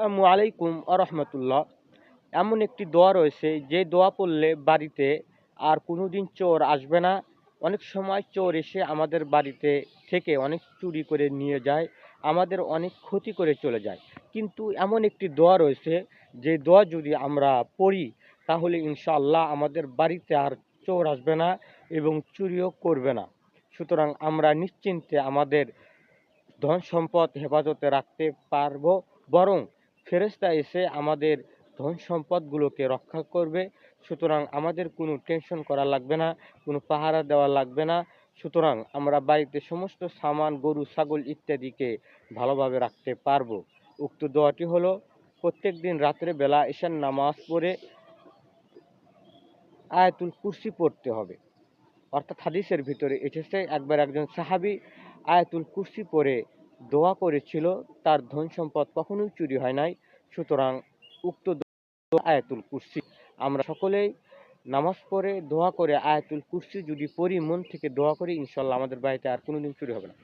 আসসালামু আলাইকুম আরহামতুল্লাহ। এমন একটি দোয়া রয়েছে যে দোয়া পড়লে বাড়িতে আর কোনোদিন চোর আসবে না। অনেক সময় চোর এসে আমাদের বাড়িতে থেকে অনেক চুরি করে নিয়ে যায়, আমাদের অনেক ক্ষতি করে চলে যায়। কিন্তু এমন একটি দোয়া রয়েছে যে দোয়া যদি আমরা পড়ি তাহলে ইনশাআল্লাহ আমাদের বাড়িতে আর চোর আসবে না এবং চুরিও করবে না। সুতরাং আমরা নিশ্চিন্তে আমাদের ধন সম্পদ হেফাজতে রাখতে পারবো, বরং ফেরেশতা এসে আমাদের ধন সম্পদগুলোকে রক্ষা করবে। সুতরাং আমাদের কোনো টেনশন করা লাগবে না, কোনো পাহারা দেওয়া লাগবে না। সুতরাং আমরা বাড়িতে সমস্ত সামান, গরু ছাগল ইত্যাদিকে ভালোভাবে রাখতে পারবো। উক্ত দোয়াটি হলো প্রত্যেক দিন রাত্রে বেলা এশার নামাজ পড়ে আয়াতুল কুরসি পড়তে হবে। অর্থাৎ হাদিসের ভিতরে এসেছে একবার একজন সাহাবী আয়াতুল কুরসি পড়ে দোয়া করেছিল, তার ধন সম্পদ কখনোই চুরি হয় নাই। সুতরাং উক্ত আয়াতুল কুরসি আমরা সকলেই নামাজ পড়ে দোয়া করে আয়াতুল কুরসি যদি পড়ি, মন থেকে দোয়া করি, ইনশাল্লাহ আমাদের বাড়িতে আর কোনোদিন চুরি হবে না।